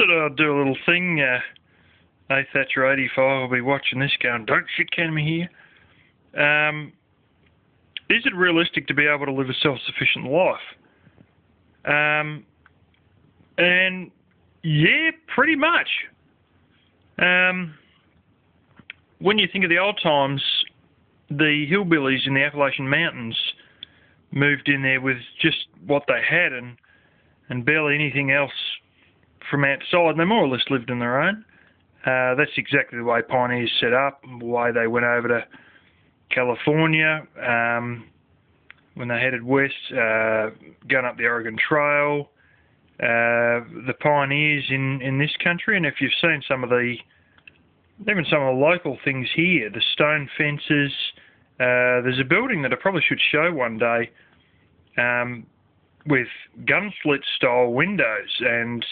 sort of do a little thing. A Thatcher 85 will be watching this going, don't shit can me here. Is it realistic to be able to live a self-sufficient life? And yeah, pretty much. When you think of the old times, the hillbillies in the Appalachian Mountains moved in there with just what they had and barely anything else from outside. They more or less lived on their own. That's exactly the way pioneers set up, the way they went over to California when they headed west, going up the Oregon Trail. The pioneers in this country, and if you've seen some of the local things here, the stone fences, there's a building that I probably should show one day with gun slit style windows, and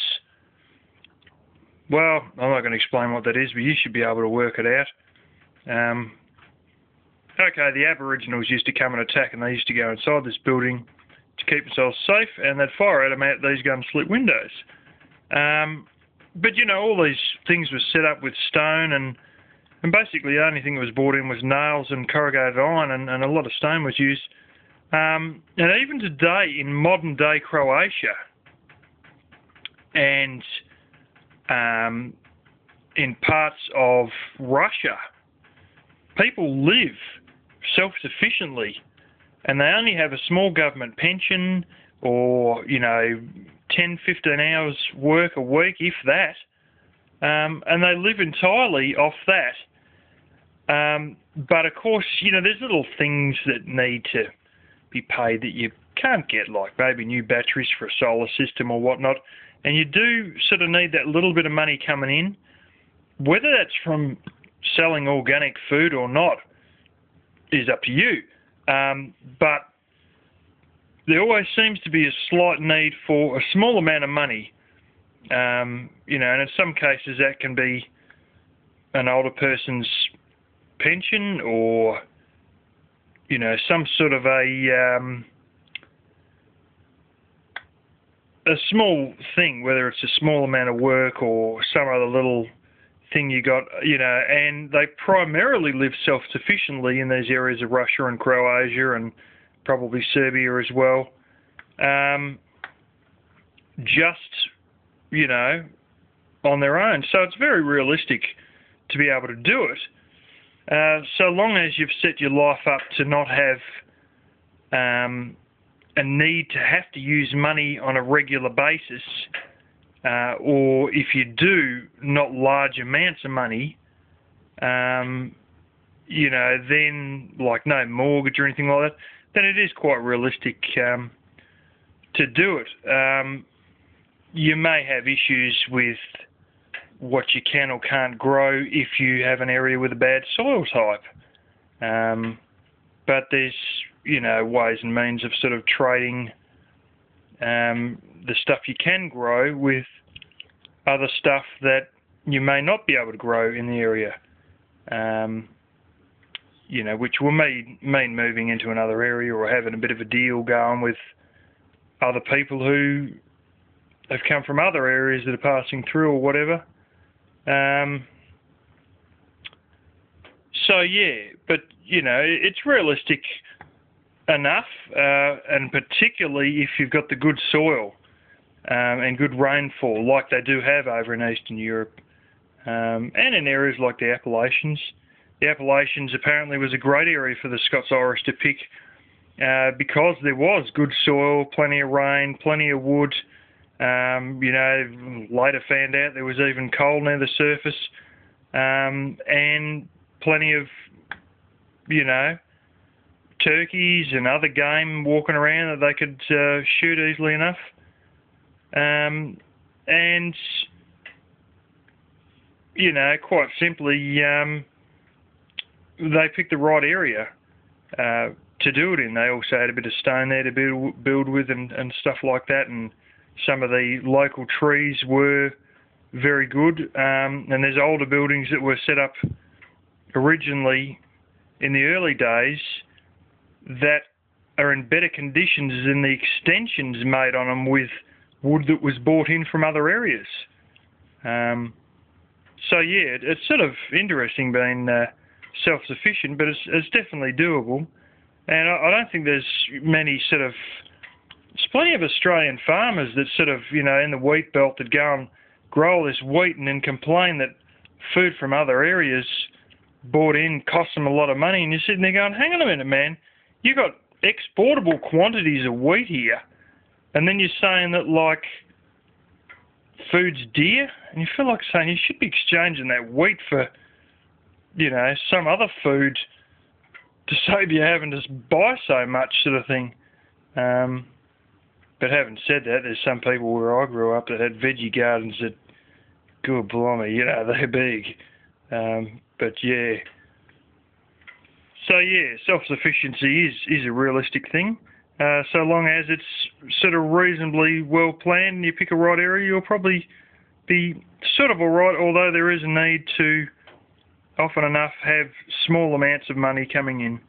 well, I'm not going to explain what that is, but you should be able to work it out. Okay, the Aboriginals used to come and attack, and they used to go inside this building to keep themselves safe, and they'd fire at them out these gun slit windows. But you know, all these things were set up with stone, and basically the only thing that was brought in was nails and corrugated iron, and a lot of stone was used. And even today, in modern day Croatia, and in parts of Russia, people live self-sufficiently, and they only have a small government pension, or 10, 15 hours work a week, if that, and they live entirely off that. But of course, there's little things that need to be paid that you can't get, like maybe new batteries for a solar system or whatnot, and you do sort of need that little bit of money coming in, whether that's from selling organic food or not is up to you. But there always seems to be a slight need for a small amount of money, and in some cases that can be an older person's pension, or some sort of a small thing, whether it's a small amount of work or some other little thing you got, and they primarily live self-sufficiently in these areas of Russia and Croatia and probably Serbia as well. Just, on their own. So it's very realistic to be able to do it, so long as you've set your life up to not have a need to have to use money on a regular basis, or if you do, not large amounts of money, then like no mortgage or anything like that, then it is quite realistic to do it. You may have issues with what you can or can't grow if you have an area with a bad soil type. But there's, ways and means of sort of trading the stuff you can grow with other stuff that you may not be able to grow in the area, which will mean moving into another area or having a bit of a deal going with other people who have come from other areas that are passing through or whatever. So yeah, but it's realistic enough, and particularly if you've got the good soil and good rainfall like they do have over in Eastern Europe, and in areas like the Appalachians. The Appalachians apparently was a great area for the Scots-Irish to pick because there was good soil, plenty of rain, plenty of wood. Later found out there was even coal near the surface, and plenty of, turkeys and other game walking around that they could shoot easily enough. And, quite simply, they picked the right area to do it in. They also had a bit of stone there to build with and stuff like that, and some of the local trees were very good, and there's older buildings that were set up originally in the early days that are in better conditions than the extensions made on them with wood that was brought in from other areas. So yeah, it's sort of interesting being self-sufficient, but it's definitely doable. And I don't think there's many sort of... There's plenty of Australian farmers that sort of, in the wheat belt that go and grow all this wheat and then complain that food from other areas bought in costs them a lot of money. And you're sitting there going, hang on a minute, man. You got exportable quantities of wheat here. And then you're saying that, like, food's dear? And you feel like saying you should be exchanging that wheat for, some other food to save you having to buy so much, sort of thing. But having said that, there's some people where I grew up that had veggie gardens that, good blimey, they're big. But yeah. So yeah, self-sufficiency is a realistic thing. So long as it's sort of reasonably well planned and you pick a right area, you'll probably be sort of alright, although there is a need to often enough have small amounts of money coming in.